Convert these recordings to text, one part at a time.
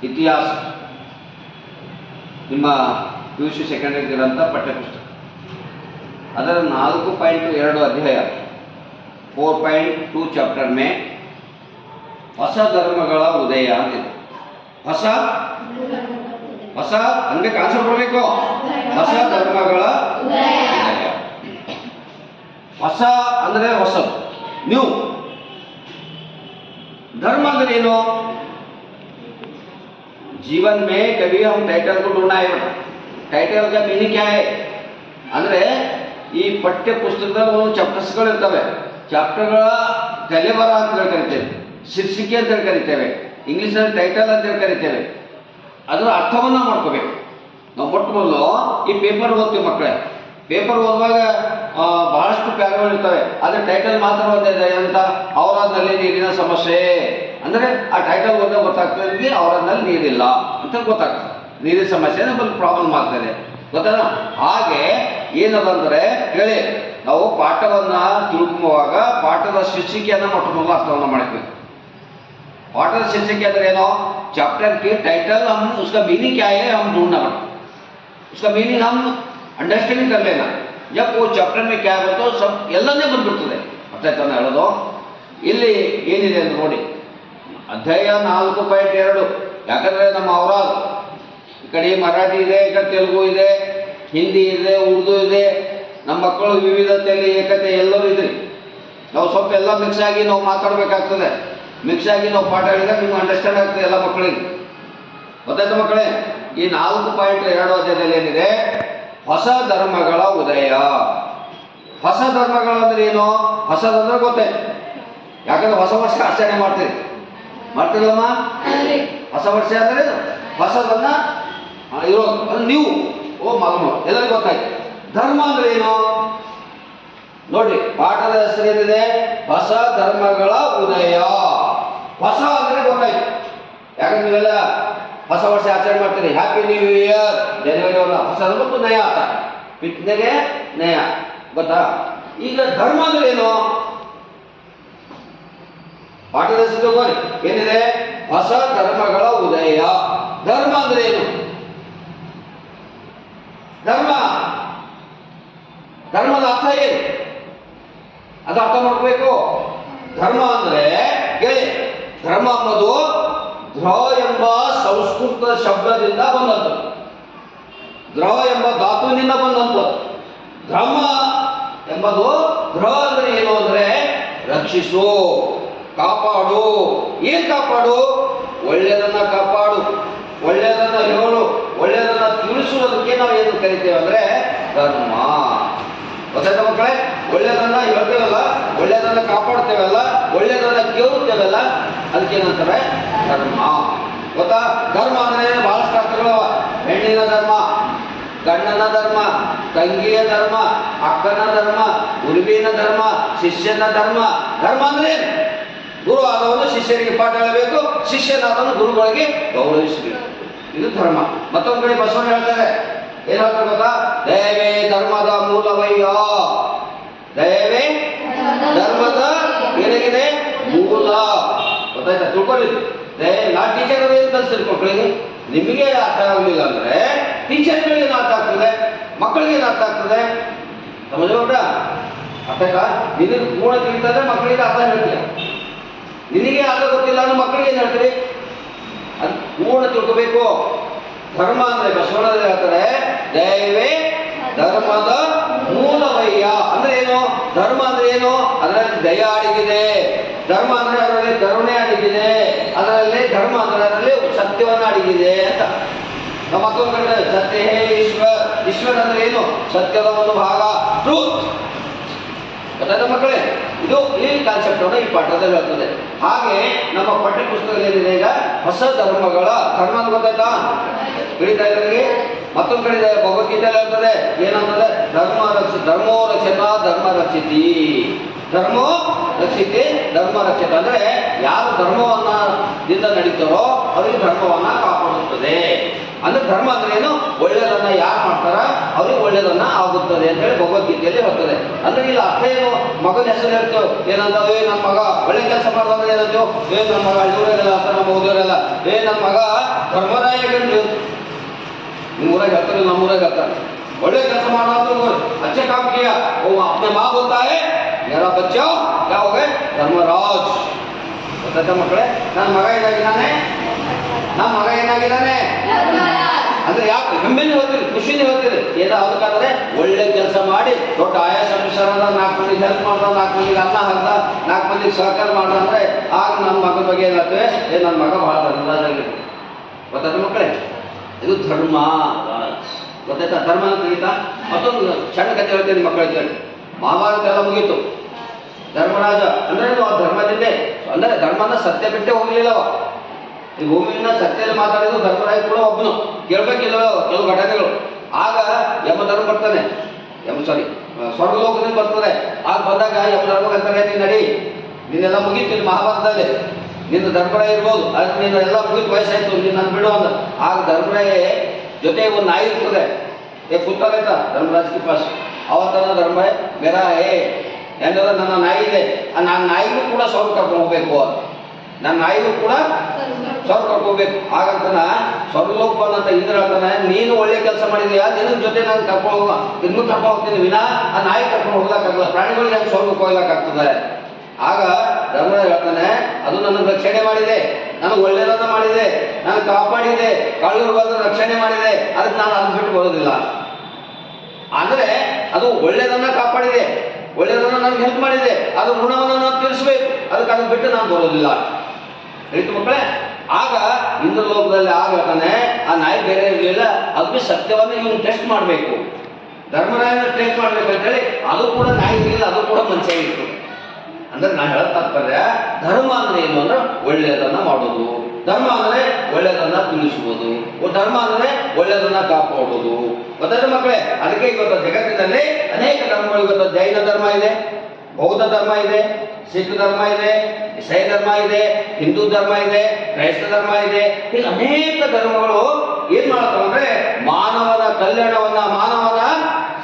ಇತಿಹಾಸ ನಿಮ್ಮ PUC secondary ಇರೋಂಥ ಪಠ್ಯಪುಸ್ತಕ ಅದರ 4.2 ಅಧ್ಯಾಯ 4.2 ಚಾಪ್ಟರ್ ಮೇ ಹೊಸ ಧರ್ಮಗಳ ಉದಯ ಅಂತಿದೆ. ಹೊಸ ಹೊಸ ಅನ್ಬೇಕು, ಆನ್ಸರ್ ಕೊಡಬೇಕು. ಹೊಸ ಧರ್ಮಗಳ ಉದಯ. ಹೊಸ ಅಂದರೆ ಹೊಸದು, ನ್ಯೂ. धर्म अंदर ಏನು? जीवन में कभी हम टाइटल को ढूंढना है बेटा. टाइटल का मीनिंग क्या है ಅಂದ್ರೆ ಈ ಪಠ್ಯ ಪುಸ್ತಕದಲ್ಲಿ ಒಂದು ಚಾಪ್ಟರ್ಸ್ಗಳು ಇರ್ತವೆ. ಚಾಪ್ಟರ್ಗಳ ತಲೆಬರ ಅಂತ ಕರಿತೇವೆ, ಶೀರ್ಷಿಕೆ ಅಂತ ಕರಿತೇವೆ, ಇಂಗ್ಲಿಷಲ್ಲಿ ಟೈಟಲ್ ಅಂತ ಕರಿತೇವೆ. ಅದರ ಅರ್ಥವನ್ನ ಮಾಡ್ಕೋಬೇಕು ನಾವು. ಮೊಟ್ಟ ಮೊದಲು ಈ ಪೇಪರ್ ಓದ್ತೀವಿ ಮಕ್ಕಳೇ. ಪೇಪರ್ ಓದುವಾಗ ಬಹಳಷ್ಟು ಪ್ಯಾರಾಗಳು ಇರ್ತವೆ. ಅದ್ರ ಟೈಟಲ್ ಮಾತ್ರ ಓದಿದೆ ಅಂತ ಔರಾದ್ನಲ್ಲಿ ನೀರಿನ ಸಮಸ್ಯೆ ಅಂದರೆ ಆ ಟೈಟಲ್ ಓದಿದಾಗ ಗೊತ್ತಾಗ್ತದೆ ಔರಾದ್ನಲ್ಲಿ ನೀರಿಲ್ಲ ಅಂತ ಗೊತ್ತಾಗ್ತದೆ. ನೀರಿನ ಸಮಸ್ಯೆ ನಮ್ಮಲ್ಲಿ ಪ್ರಾಬ್ಲಮ್ ಆಗ್ತದೆ, ಗೊತ್ತಲ್ಲ. ಹಾಗೆ ಏನದಂದ್ರೆ ಹೇಳಿ, ನಾವು ಪಾಠವನ್ನ ತಿಳ್ಕೊಳ್ಳುವಾಗ ಪಾಠದ ಶೀರ್ಷಿಕೆಯನ್ನು ಮೊಟ್ಟ ಮೊದಲು ಅರ್ಥವನ್ನು ಮಾಡಬೇಕು. ಪಾಠದ ಶೀರ್ಷಿಕೆ ಅಂದ್ರೆ ಏನೋ, चैप्टर के टाइटल हम उसका मीनिंग क्या है हम ढूंढना पड़ता. उसका मीनिंग हम अंडरस्टैंडिंग कर लेना. जब वो चैप्टर में क्या है तो सब ಎಲ್ಲನೇ ಬಂದ್ಬಿಡ್ತದೆ. ಅರ್ಥ ಆಯ್ತಾನೆ ಹೇಳೋದು? ಇಲ್ಲಿ ಏನಿದೆ ಅಂತ ನೋಡಿ, ಅಧ್ಯಾಯ 4.2. ಯಾಕಂದ್ರೆ ನಮ್ಮ ಔರಾದ್ ಈ ಕಡೆ ಮರಾಠಿ ಇದೆ, ಈ ಕಡೆ ತೆಲುಗು ಇದೆ, ಹಿಂದಿ ಇದೆ, ಉರ್ದು ಇದೆ. ನಮ್ಮ ಮಕ್ಕಳು ವಿವಿಧತೆಯಲ್ಲಿ ಏಕತೆ ಎಲ್ಲರೂ ಇದ್ರಿ. ನಾವು ಸ್ವಲ್ಪ ಎಲ್ಲ ಮಿಕ್ಸ್ ಆಗಿ ನಾವು ಮಾತಾಡಬೇಕಾಗ್ತದೆ. ಮಿಕ್ಸ್ ಆಗಿ ನಾವು ಪಾಠ ಹೇಳಿದಾಗ ನಿಮ್ಗೆ ಅಂಡರ್ಸ್ಟ್ಯಾಂಡ್ ಆಗ್ತದೆ ಎಲ್ಲ ಮಕ್ಕಳಿಗೆ. ಗೊತ್ತಾಯ್ತು ಮಕ್ಕಳೇ? ಈ 4.2 ಅಧ್ಯಾಯದಲ್ಲಿ ಏನಿದೆ, ಹೊಸ ಧರ್ಮಗಳ ಉದಯ. ಹೊಸ ಧರ್ಮಗಳಂದ್ರೆ ಏನು? ಹೊಸದಂದ್ರೆ ಗೊತ್ತಾಯ್ತು. ಯಾಕಂದ್ರೆ ಹೊಸ ವರ್ಷ ಆಚರಣೆ ಮಾಡ್ತೀರಲ್ಲಮ್ಮ. ಹೊಸ ವರ್ಷ ಅಂದ್ರೆ ಹೊಸದನ್ನ ಇರೋದು, ಅದು ನೀವು ಎಲ್ಲರಿಗೂ ಗೊತ್ತಾಯ್ತು. ಧರ್ಮ ಅಂದ್ರೆ ಏನು ನೋಡಿ, ಪಾಠದ ಹೆಸರೇನಿದೆ, ಹೊಸ ಧರ್ಮಗಳ ಉದಯ. ಹೊಸ ಅಂದ್ರೆ ಗೊತ್ತಾಯ್ತು. ಯಾಕಂದ್ರೆ ನೀವೆಲ್ಲ ಹೊಸ ವರ್ಷ ಆಚರಣೆ ಮಾಡ್ತೀರಿ, ಹ್ಯಾಪಿ ನ್ಯೂ ಇಯರ್. ಜನವರಿ ಹೊಸ ಮತ್ತು ನಯ ಆತ ಪಿಟ್ನೆಗೆ ನಯ, ಗೊತ್ತಾ? ಈಗ ಧರ್ಮ ಅಂದ್ರೆ ಏನು? ಪಾಠದ ಹೆಸರು ಏನಿದೆ, ಹೊಸ ಧರ್ಮಗಳ ಉದಯ. ಧರ್ಮ ಅಂದ್ರೆ ಏನು? ಧರ್ಮದ ಅರ್ಥ ಏನು ಅದು ಅರ್ಥ ಮಾಡ್ಬೇಕು. ಧರ್ಮ ಅಂದ್ರೆ ಹೇಳಿ, ಧರ್ಮ ಅನ್ನೋದು ಧ್ರ ಎಂಬ ಸಂಸ್ಕೃತ ಶಬ್ದದಿಂದ ಬಂದದ್ದು, ಧ್ರ ಎಂಬ ಧಾತುವಿನಿಂದ ಬಂದಂಥದ್ದು. ಧರ್ಮ ಎಂಬುದು ಧ್ರ ಅಂದ್ರೆ ಏನು ಅಂದ್ರೆ ರಕ್ಷಿಸು, ಕಾಪಾಡು. ಏನ್ ಕಾಪಾಡು? ಒಳ್ಳೆಯದನ್ನ ಕಾಪಾಡು, ಒಳ್ಳೆಯದನ್ನ ಹೇಳು, ಒಳ್ಳೆಯದನ್ನ ತಿಳಿಸುವುದಕ್ಕೆ ನಾವು ಏನು ಕರಿತೇವೆ ಅಂದ್ರೆ ಧರ್ಮ. ಗೊತ್ತಾಯ್ತಾ ಮಕ್ಕಳೇ? ಒಳ್ಳೆಯದನ್ನ ಹೇಳ್ತೇವಲ್ಲ, ಒಳ್ಳೆಯದನ್ನ ಕಾಪಾಡ್ತೇವಲ್ಲ, ಒಳ್ಳೆಯದನ್ನ ಕೇಳುತ್ತೇವಲ್ಲ, ಅದಕ್ಕೇನಂತಾರೆ ಧರ್ಮ. ಗೊತ್ತಾ? ಧರ್ಮ ಅಂದ್ರೆ ಬಹಳಷ್ಟು ಅರ್ಥಗಳವ. ಹೆಣ್ಣಿನ ಧರ್ಮ, ಗಂಡನ ಧರ್ಮ, ತಂಗಿಯ ಧರ್ಮ, ಅಕ್ಕನ ಧರ್ಮ, ಗುರುವಿನ ಧರ್ಮ, ಶಿಷ್ಯನ ಧರ್ಮ. ಧರ್ಮ ಅಂದ್ರೆ ಗುರು ಆದವನು ಶಿಷ್ಯರಿಗೆ ಪಾಠ ಹೇಳಬೇಕು, ಶಿಷ್ಯನಾದವನು ಗುರುಗಳಿಗೆ ಗೌರವಿಸಬೇಕು. ಇದು ಧರ್ಮ. ಮತ್ತೊಂದು ಕಡೆ ಬಸವಣ್ಣ ಹೇಳ್ತಾರೆ, ಏನ್ ಹೇಳ್ತಾರೆ ಗೊತ್ತಾ? ದಯವೇ ಧರ್ಮದ ಮೂಲವಯ್ಯ. ದಯವೇ ಧರ್ಮದ ಏನಾಗಿದೆ ಮೂಲ. ಗೊತ್ತಾಯ್ತಾ? ತಿಳ್ಕೊಳ್ಳಿ. ನಾ ಟೀಚರ್ ಏನು ಕಲಿಸ್ತೀರಿ ಮಕ್ಕಳಿಗೆ? ನಿಮಗೆ ಅರ್ಥ ಆಗಲಿಲ್ಲ ಅಂದ್ರೆ ಟೀಚರ್ಗಳಿಗೆ ಏನು ಅರ್ಥ ಆಗ್ತದೆ, ಮಕ್ಕಳಿಗೆ ಏನು ಅರ್ಥ ಆಗ್ತದೆ? ಸಮಜ ಅರ್ಥ ನಿನಗೆ ಪೂರ್ಣ ತಿಳಿತಂದ್ರೆ ಮಕ್ಕಳಿಗೆ ಅರ್ಥ ಹೇಳ್ತೀಯ. ನಿನಗೆ ಅರ್ಥ ಗೊತ್ತಿಲ್ಲ ಅಂದ್ರೆ ಮಕ್ಕಳಿಗೆ ಏನು ಹೇಳ್ತೀರಿ? ಅದು ಪೂರ್ಣ ತಿಳ್ಕೋಬೇಕು. ಧರ್ಮ ಅಂದ್ರೆ ಬಸವಣ್ಣ ಹೇಳ್ತಾರೆ, ದಯವೇ ಧರ್ಮದ ಮೂಲವಯ್ಯ. ಅಂದ್ರೆ ಏನು? ಧರ್ಮ ಅಂದ್ರೆ ಏನು? ಅದರಲ್ಲಿ ದಯ ಅಡಗಿದೆ. ಧರ್ಮ ಅಂದ್ರೆ ಅದರಲ್ಲಿ ಕರುಣೆ ಅಡಗಿದೆ. ಅದರಲ್ಲಿ ಧರ್ಮ ಅಂದ್ರೆ ಅದರಲ್ಲಿ ಸತ್ಯವನ್ನ ಅಡಗಿದೆ ಅಂತ. ನಮ್ಮ ಮತ್ತೊಂದು ಕಡೆ ಸತ್ಯ ಹೇ ಈಶ್ವರ್. ಈಶ್ವರ್ ಅಂದ್ರೆ ಏನು? ಸತ್ಯದ ಒಂದು ಭಾಗ, ಟ್ರೂತ್. ಗೊತ್ತಾಯ್ತ ಮಕ್ಕಳೇ? ಇದು ಈ ಕಾನ್ಸೆಪ್ಟ್ ಅನ್ನು ಈ ಪಾಠದಲ್ಲಿ ಹೇಳ್ತದೆ. ಹಾಗೆ ನಮ್ಮ ಪಠ್ಯ ಪುಸ್ತಕದಲ್ಲಿ ಈಗ ಹೊಸ ಧರ್ಮಗಳ ಧರ್ಮ ಅಂತ ಗೊತ್ತಾಯ್ತಾ? ಹಿಡಿತಾ ಇದ್ರಿಗೆ ಮತ್ತೊಂದು ಕಡೆ ಭಗವದ್ಗೀತೆಯಲ್ಲಿ ಹೇಳ್ತದೆ, ಏನಂತಂದ್ರೆ ಧರ್ಮೋ ರಕ್ಷಿತ ಧರ್ಮ ರಕ್ಷಿತಿ. ಧರ್ಮೋ ರಕ್ಷಿತಿ ಧರ್ಮ ರಕ್ಷಿತ ಅಂದ್ರೆ ಯಾರು ಧರ್ಮವನ್ನ ದಿಂದ ನಡೀತಾರೋ ಅವರಿಗೆ ಧರ್ಮವನ್ನ ಕಾಪಾಡುತ್ತದೆ. ಅಂದ್ರೆ ಧರ್ಮ ಅಂದ್ರೆ ಏನು? ಒಳ್ಳೆಯದನ್ನ ಯಾರು ಮಾಡ್ತಾರ ಅವ್ರಿಗೆ ಒಳ್ಳೆಯದನ್ನ ಆಗುತ್ತದೆ ಅಂತ ಹೇಳಿ ಭಗವದ್ಗೀತೆಯಲ್ಲಿ ಹೇಳ್ತದೆ. ಅಂದ್ರೆ ಇಲ್ಲಿ ಅರ್ಥ ಏನು? ಮಗನ ಹೆಸರು ಹೇಳ್ತೇವೆ ಏನಂತ, ನಮ್ಮ ಮಗ ಒಳ್ಳೆ ಕೆಲಸ ಮಾಡೋದಂದ್ರೆ ಏನಂತೇವೆ, ನಮ್ಮ ಮಗ ಹಳ್ಳಿಯವರೆಲ್ಲ ನಮ್ಮ ಓದಿಯವರೆಲ್ಲ धर्मरायगंज ऊराग ಹೇಳ್ತಾರೆ ನಮ್ಮೂರಾಗ ಹೇಳ್ತಾರೆ ಒಳ್ಳೆ ಕೆಲಸ ಮಾಡೋದು अच्छे काम किया वो अपने माँ बोलता है मेरा बच्चा क्या हो गए धर्मराज ಗೊತ್ತಾಯ್ತಾ ಮಕ್ಕಳೇ ನನ್ನ ಮಗ ಏನಾಗಿದ್ದಾನೆ ಅಂದ್ರೆ ಯಾಕೆ ಹೆಮ್ಮೆನೆ ಹೇಳ್ತೀರಿ ಖುಷಿನೇ ಹೇಳ್ತೀರಿ ಏನಾದಕ್ಕಾದ್ರೆ ಒಳ್ಳೆ ಕೆಲಸ ಮಾಡಿ ದೊಡ್ಡ ಆಯಾಸ ವಿಚಾರದ 4 ಮಂದಿಗೆ ಹೆಲ್ಪ್ ಮಾಡ್ದ 4 ಮಂದಿಗೆ ಅನ್ನ ಹಾಕ್ದ 4 ಮಂದಿಗೆ ಸಹಕಾರ ಮಾಡ್ದ ಅಂದ್ರೆ ಆಗ ನನ್ನ ಮಗನ ಬಗ್ಗೆ ಏನಾಗ್ತದೆ ನನ್ನ ಮಗ ಬಹಳ ಧರ್ಮರಾಜಾಗಿದೆ ಗೊತ್ತಾಯ್ತಾ ಮಕ್ಕಳೇ ಇದು ಧರ್ಮ ಗೊತ್ತಾಯ್ತಾ ಧರ್ಮ ಅಂತ ತೆಗಿತಾ ಮತ್ತೊಂದು ಸಣ್ಣ ಕಥೆ ಹೇಳ್ತೇನೆ ಮಕ್ಕಳಿಗೆ ಕೇಳಿ ಮಹಾಭಾರತ ಎಲ್ಲ ಮುಗೀತು ಧರ್ಮರಾಜ ಅಂದ್ರೆ ಆ ಧರ್ಮದಿಂದೆ ಅಂದ್ರೆ ಧರ್ಮನ ಸತ್ಯ ಬಿಟ್ಟೆ ಹೋಗ್ಲಿಲ್ಲವ ಈ ಭೂಮಿಯಿಂದ ಸತ್ಯದಲ್ಲಿ ಮಾತಾಡಿದ್ರು ಧರ್ಮರಾಜ ಕೂಡ ಒಬ್ಬನು ಕೇಳ್ಬೇಕಿಲ್ಲ ಕೆಲವು ಘಟನೆಗಳು ಆಗ ಯಮಧರ್ಮ ಬರ್ತಾನೆ ಸ್ವರ್ಗಲೋಕದಿಂದ ಬರ್ತದೆ ಆಗ ಬಂದಾಗ ಯಮಧರ್ಮ ಅಂತಾರೆ ನೀನು ನಡಿ ನಿನ್ನೆಲ್ಲ ಮುಗೀತು ಮಹಾಭಾರತದಲ್ಲಿ ನಿನ್ನ ಧರ್ಮರಾಯ ಇರ್ಬೋದು ಆದ್ರೆ ನೀನು ಎಲ್ಲ ಮುಗಿತು ವಯಸ್ಸಾಯ್ತು ನೀನು ನಾನು ಬಿಡು ಅಂದ ಆಗ ಧರ್ಮರಾಯ ಜೊತೆ ಒಂದು ನಾಯಿ ಇರ್ತದೆ ಪುತ್ರ ಆಯ್ತಾ ಧರ್ಮರಾಜ್ ಪಾಸ್ ಅವತ್ತನ ಧರ್ಮರಾಯ ಮೇರಾ ಏನಾರ ನನ್ನ ನಾಯಿ ಇದೆ ನಾನು ನಾಯಿಗೂ ಕೂಡ ಸ್ವರ್ಗ ಕರ್ಕೊಂಡು ಹೋಗ್ಬೇಕು ನನ್ನ ನಾಯಿಗೂ ಕೂಡ ಸ್ವರ್ಗ ಕರ್ಕೊಂಡು ಹೋಗ್ಬೇಕು ಹಾಗಂತನ ಸ್ವರ್ಗಲೋಕ ಬಂದಂತ ಇಂದ್ರ ಹೇಳ್ತಾನೆ ನೀನು ಒಳ್ಳೆ ಕೆಲಸ ಮಾಡಿದೀಯಾ ನಿನ್ನ ಜೊತೆ ನಾನು ಕರ್ಕೊಂಡು ಹೋಗ ನಿನ್ನೂ ಕರ್ಕೊಂಡು ಹೋಗ್ತೀನಿ ವಿನಾ ಆ ನಾಯಿ ಕರ್ಕೊಂಡು ಹೋಗ್ಲಾಕಾಗಲ್ಲ ಪ್ರಾಣಿಗಳಿಗೆ ಹೆಂಗೆ ಸ್ವರ್ಗಕ್ಕೆ ಹೋಗ್ಲಾಕಾಗ್ತದೆ ಆಗ ಧರ್ಮರಾಜ ಹೇಳ್ತಾನೆ ಅದು ನನ್ನ ರಕ್ಷಣೆ ಮಾಡಿದೆ ನನಗೆ ಒಳ್ಳೆಯದನ್ನ ಮಾಡಿದೆ ನಾನು ಕಾಪಾಡಿದೆ ಕಳ್ಳರು ಬಂದು ರಕ್ಷಣೆ ಮಾಡಿದೆ ಅದಕ್ಕೆ ನಾನು ಅದನ್ನ ಬಿಟ್ಟು ಬರೋದಿಲ್ಲ ಅಂದ್ರೆ ಅದು ಒಳ್ಳೆಯದನ್ನ ಕಾಪಾಡಿದೆ ಒಳ್ಳೆಯದನ್ನ ನನಗೆ ಹೆಲ್ಪ್ ಮಾಡಿದೆ ಅದು ಋಣವನ್ನು ನಾನು ತೀರಿಸಬೇಕು ಅದಕ್ಕೆ ಅದನ್ನ ಬಿಟ್ಟು ನಾನು ಬರೋದಿಲ್ಲ ಹೇಳ್ತು ಮಕ್ಕಳೇ ಆಗ ಇಂದ್ರಲೋಕದಲ್ಲಿ ಆಗ ಹೇಳ್ತಾನೆ ಆ ನಾಯಿ ಬೇರೆ ಇರಲಿಲ್ಲ ಅದು ಸತ್ಯವನ್ನು ಇವನು ಟೆಸ್ಟ್ ಮಾಡಬೇಕು ಧರ್ಮರಾಯನ ಟೆಸ್ಟ್ ಮಾಡ್ಬೇಕು ಅಂತೇಳಿ ಅದು ಕೂಡ ನಾಯಿ ಇರಲಿಲ್ಲ ಅದು ಕೂಡ ಮನುಷ್ಯ ಇತ್ತು ಅಂದ್ರೆ ನಾನು ಹೇಳ್ತಾರ್ತಾರೆ ಧರ್ಮ ಅಂದ್ರೆ ಏನು ಅಂದ್ರೆ ಒಳ್ಳೆಯದನ್ನ ಮಾಡೋದು ಧರ್ಮ ಅಂದ್ರೆ ಒಳ್ಳೆಯದನ್ನ ತಿಳಿಸುವುದು ಧರ್ಮ ಅಂದ್ರೆ ಒಳ್ಳೆಯದನ್ನ ಕಾಪಾಡೋದು ಗೊತ್ತಾಯ್ತು ಮಕ್ಕಳೇ ಅದಕ್ಕೆ ಇವತ್ತು ಜಗತ್ತಿನಲ್ಲಿ ಅನೇಕ ಧರ್ಮಗಳು ಇವತ್ತು ಜೈನ ಧರ್ಮ ಇದೆ ಬೌದ್ಧ ಧರ್ಮ ಇದೆ ಸಿಖ್ ಧರ್ಮ ಇದೆ ಇಸಾಯಿ ಧರ್ಮ ಇದೆ ಹಿಂದೂ ಧರ್ಮ ಇದೆ ಕ್ರೈಸ್ತ ಧರ್ಮ ಇದೆ ಹೀಗೆ ಅನೇಕ ಧರ್ಮಗಳು ಏನ್ ಮಾಡ್ತಾವ ಅಂದ್ರೆ ಮಾನವನ ಕಲ್ಯಾಣವನ್ನ ಮಾನವನ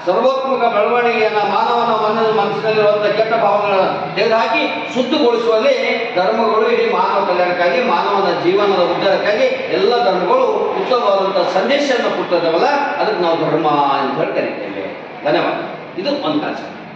ಸರ್ವೋತ್ಮಕ ಬೆಳವಣಿಗೆಯನ್ನ ಮಾನವನ ಮನಸ್ಸಿನಲ್ಲಿರುವಂತಹ ಕೆಟ್ಟ ಭಾವಗಳನ್ನು ತೆಗೆದುಹಾಕಿ ಶುದ್ಧಗೊಳಿಸುವಲ್ಲಿ ಧರ್ಮಗಳು ಇಡೀ ಮಾನವ ಕಲ್ಯಾಣಕ್ಕಾಗಿ ಮಾನವನ ಜೀವನದ ಉದ್ಧಾರಕ್ಕಾಗಿ ಎಲ್ಲ ಧರ್ಮಗಳು ಉತ್ತಮವಾದಂತಹ ಸಂದೇಶವನ್ನು ಕೊಡ್ತದವಲ್ಲ ಅದಕ್ಕೆ ನಾವು ಧರ್ಮ ಅಂತ ಹೇಳಿ ಕರಿತೇವೆ ಧನ್ಯವಾದ ಇದು ಒಂದು ಕಾನ್ಸೆಪ್ಟ್